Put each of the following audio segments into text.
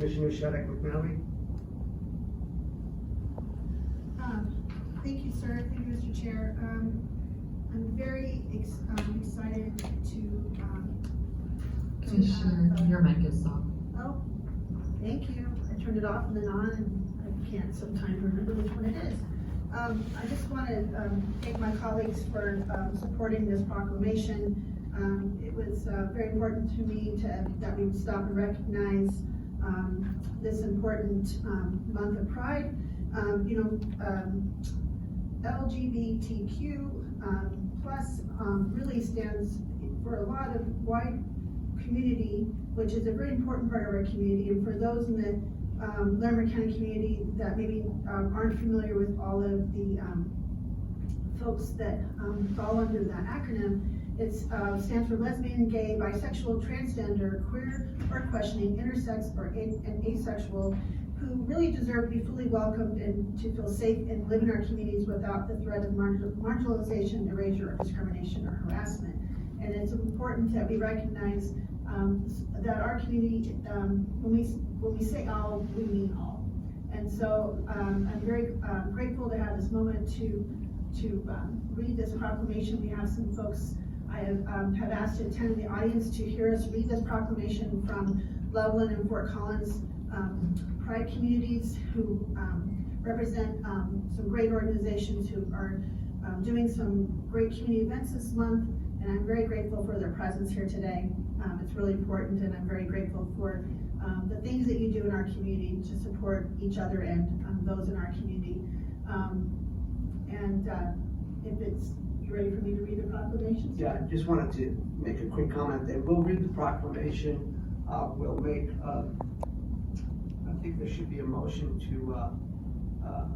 Commissioner Shadduck-McNally. Thank you, sir. Thank you, Mr. Chair. I'm very excited to Commissioner, have, your mic is off. oh, thank you. I turned it off and then on, and I can't sometimes remember which one it is. I just want to thank my colleagues for supporting this proclamation. It was very important to me that we would stop and recognize this important month of Pride. LGBTQ plus really stands for a lot of wide community, which is a very important part of our community. And for those in the Larimer County community that maybe aren't familiar with all of the folks that fall under that acronym, it stands for lesbian, gay, bisexual, transgender, queer or questioning, intersex or and asexual, who really deserve to be fully welcomed and to feel safe and live in our communities without the threat of marginalization, erasure, or discrimination or harassment. And it's important that we recognize that our community, when we say all, we mean all. And so I'm very grateful to have this moment to read this proclamation. We have some folks I have asked to attend in the audience to hear us read this proclamation from Loveland and Fort Collins Pride communities who represent some great organizations who are doing some great community events this month, and I'm very grateful for their presence here today. It's really important, and I'm very grateful for the things that you do in our community to support each other and those in our community. You ready for me to read the proclamation? Yeah, I just wanted to make a quick comment that we'll read the proclamation. We'll make, I think there should be a motion to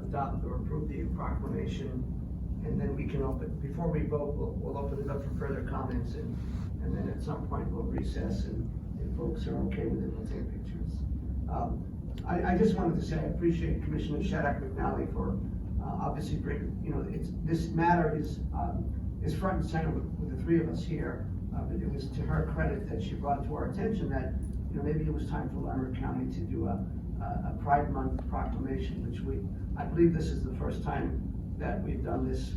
adopt or approve the proclamation, and then we can open, before we vote, we'll open it up for further comments, and then at some point we'll recess, and if folks are okay with it, we'll take pictures. I just wanted to say I appreciate Commissioner Shadduck-McNally for obviously bringing, this matter is front and center with the three of us here, but it was to her credit that she brought to our attention that maybe it was time for Larimer County to do a Pride Month proclamation, which I believe this is the first time that we've done this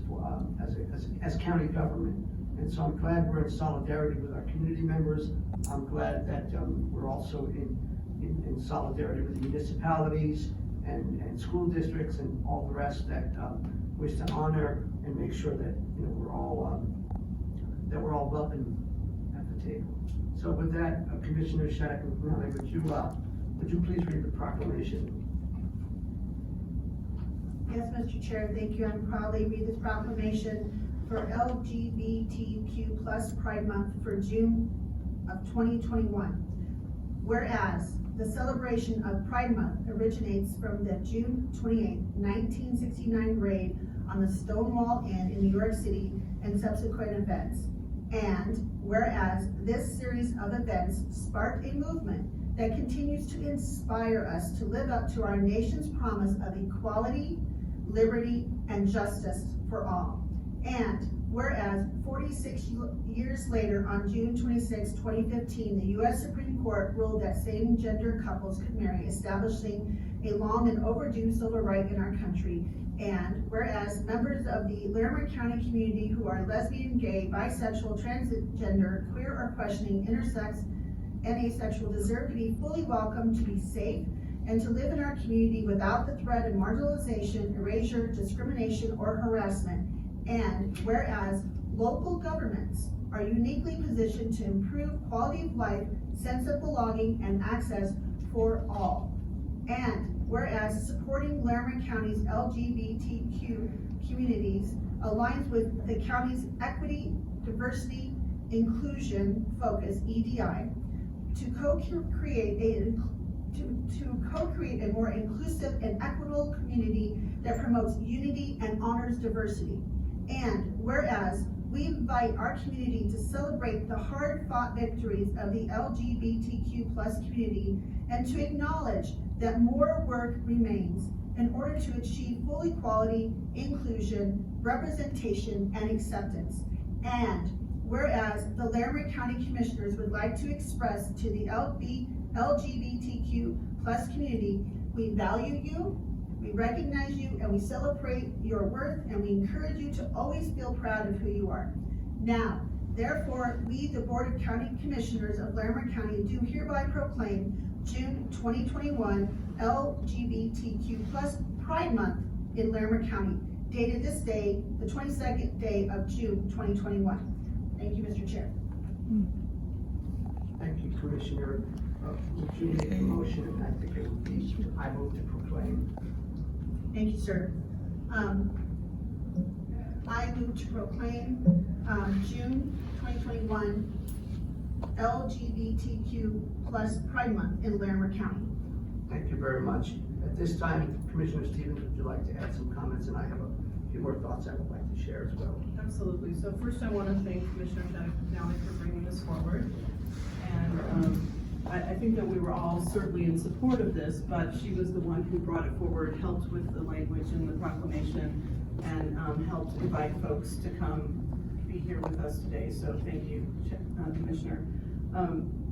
as county government. And so I'm glad we're in solidarity with our community members. I'm glad that we're also in solidarity with the municipalities and school districts and all the rest that wish to honor and make sure that we're all welcome at the table. So with that, Commissioner Shadduck-McNally, would you please read the proclamation? Yes, Mr. Chair, thank you. I'm proudly read this proclamation for LGBTQ plus Pride Month for June of 2021. Whereas the celebration of Pride Month originates from the June 28, 1969 raid on the Stonewall Inn in New York City and subsequent events. And whereas this series of events sparked a movement that continues to inspire us to live up to our nation's promise of equality, liberty, and justice for all. And whereas 46 years later, on June 26, 2015, the U.S. Supreme Court ruled that same-gender couples could marry, establishing a long and overdue civil right in our country. And whereas members of the Larimer County community who are lesbian, gay, bisexual, transgender, queer or questioning, intersex, and asexual deserve to be fully welcome, to be safe, and to live in our community without the threat of marginalization, erasure, discrimination, or harassment. And whereas local governments are uniquely positioned to improve quality of life, sense of belonging, and access for all. And whereas supporting Larimer County's LGBTQ communities aligns with the county's equity, diversity, inclusion focus, EDI, to co-create a more inclusive and equitable community that promotes unity and honors diversity. And whereas we invite our community to celebrate the hard-fought victories of the LGBTQ plus community and to acknowledge that more work remains in order to achieve full equality, inclusion, representation, and acceptance. And whereas the Larimer County Commissioners would like to express to the LGBTQ community, we value you, we recognize you, and we celebrate your worth, and we encourage you to always feel proud of who you are. Now, therefore, we, the Board of County Commissioners of Larimer County, do hereby proclaim June 2021 LGBTQ+ Pride Month in Larimer County, dated this day, the 22nd day of June 2021. Thank you, Mr. Chair. Thank you, Commissioner. Would you make a motion? And I think it would be, I move to proclaim. Thank you, sir. I move to proclaim June 2021 LGBTQ+ Pride Month in Larimer County. Thank you very much. At this time, Commissioner Stevens, would you like to add some comments? And I have a few more thoughts I would like to share as well. Absolutely. So first I want to thank Commissioner Shadduck-McNally for bringing this forward. And I think that we were all certainly in support of this, but she was the one who brought it forward, helped with the language in the proclamation, and helped invite folks to come be here with us today. So thank you, Commissioner.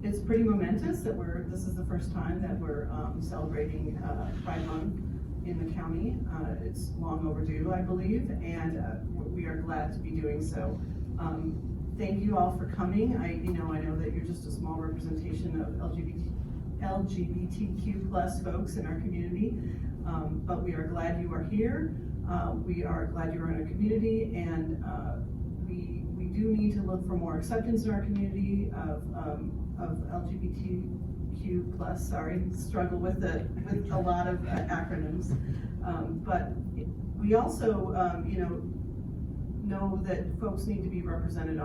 It's pretty momentous that this is the first time that we're celebrating Pride Month in the county. It's long overdue, I believe, and we are glad to be doing so. Thank you all for coming. I know that you're just a small representation of LGBTQ+ folks in our community, but we are glad you are here. We are glad you are in our community, and we do need to look for more acceptance in our community of LGBTQ+. Sorry, struggle with a lot of acronyms, but we also know that folks need to be represented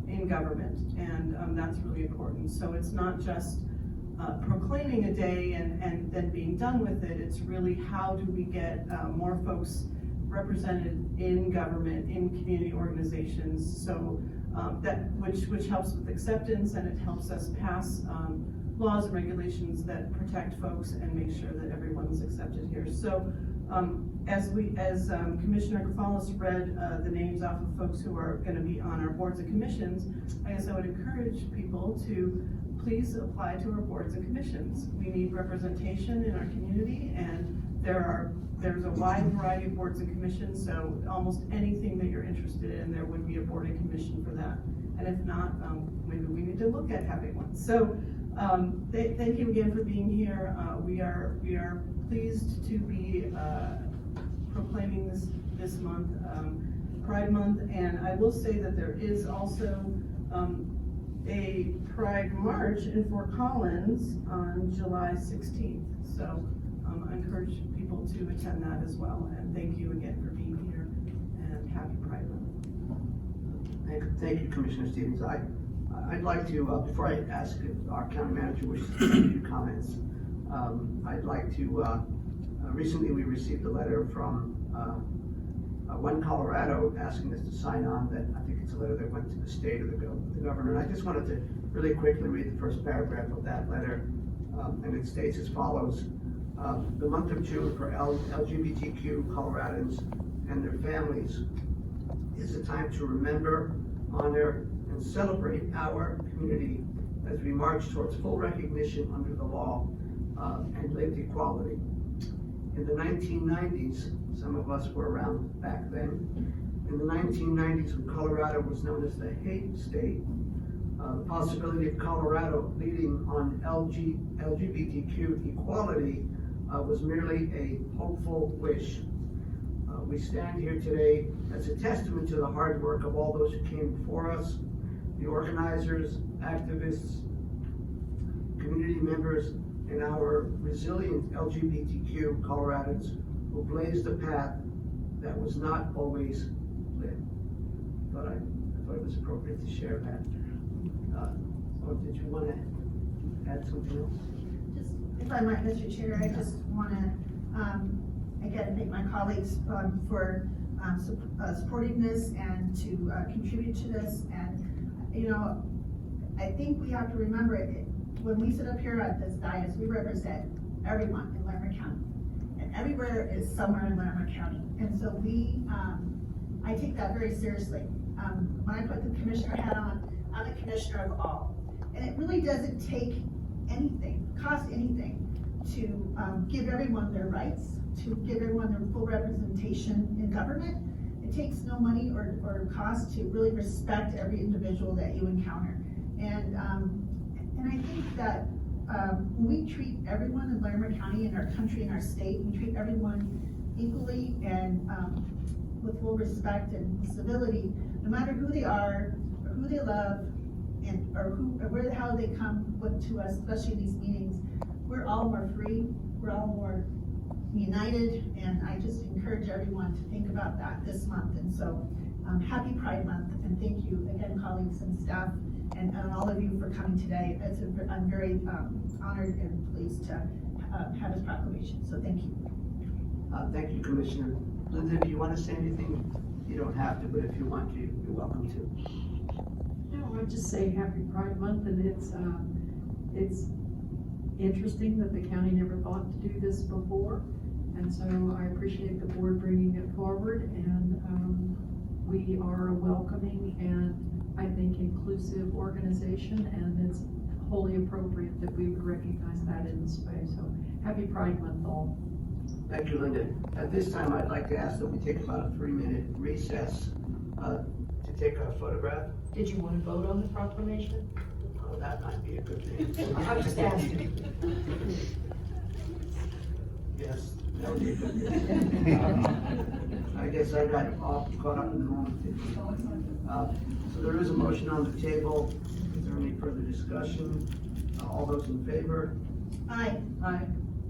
in government, and that's really important. So it's not just proclaiming a day and then being done with it. It's really how do we get more folks represented in government, in community organizations, so which helps with acceptance, and it helps us pass laws and regulations that protect folks and make sure that everyone's accepted here. So as Commissioner Kefalas read the names off of folks who are going to be on our boards and commissions, I guess I would encourage people to please apply to our boards and commissions. We need representation in our community, and there's a wide variety of boards and commissions, so almost anything that you're interested in, there would be a board and commission for that. And if not, maybe we need to look at having one. So thank you again for being here. We are pleased to be proclaiming this month, Pride Month, and I will say that there is also a Pride March in Fort Collins on July 16th. So I encourage people to attend that as well, and thank you again for being here, and happy Pride Month. Thank you, Commissioner Stevens. I'd like to, before I ask if our county manager wishes to make a few comments, I'd like to, recently we received a letter from One Colorado asking us to sign on that. I think it's a letter that went to the state or the governor. And I just wanted to really quickly read the first paragraph of that letter, and it states as follows. The month of June for LGBTQ Coloradans and their families is a time to remember, honor, and celebrate our community as we march towards full recognition under the law and lived equality. In the 1990s, some of us were around back then, in the 1990s when Colorado was known as the hate state, the possibility of Colorado leading on LGBTQ equality was merely a hopeful wish. We stand here today as a testament to the hard work of all those who came before us, the organizers, activists, community members, and our resilient LGBTQ Coloradans who blazed a path that was not always lit. But I thought it was appropriate to share that. So did you want to add something else? Just, if I might, Mr. Chair, I just want to again thank my colleagues for supporting this and to contribute to this. And I think we have to remember when we sit up here at this dais, we represent everyone in Larimer County, and everywhere is somewhere in Larimer County. And so I take that very seriously. When I put the commissioner hat on, I'm the commissioner of all. And it really doesn't take anything, cost anything, to give everyone their rights, to give everyone their full representation in government. It takes no money or cost to really respect every individual that you encounter. And I think that when we treat everyone in Larimer County, in our country, in our state, we treat everyone equally and with full respect and civility, no matter who they are, or who they love, or where the hell they come to us, especially in these meetings. We're all more free, we're all more united, and I just encourage everyone to think about that this month. And so, happy Pride Month, and thank you again, colleagues and staff, and all of you for coming today. I'm very honored and pleased to have this proclamation, so thank you. Thank you, Commissioner. Linda, do you want to say anything? You don't have to, but if you want to, you're welcome to. No, I'd just say happy Pride Month, and it's interesting that the county never thought to do this before, and so I appreciate the board bringing it forward, and we are a welcoming and I think inclusive organization, and it's wholly appropriate that we would recognize that in this way. So happy Pride Month all. Thank you, Linda. At this time, I'd like to ask that we take about a 3-minute recess to take a photograph. Did you want to vote on the proclamation? Oh, that might be a good thing. I'm just asking. Yes, that would be a good thing. I guess I got all caught up in the moment. So there is a motion on the table. Is there any further discussion? All those in favor? Aye. Aye.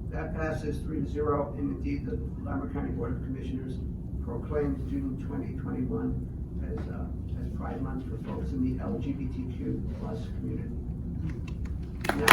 That passes 3-0, and indeed, the Larimer County Board of Commissioners proclaims June 2021 as Pride Month for folks in the LGBTQ plus community. Now,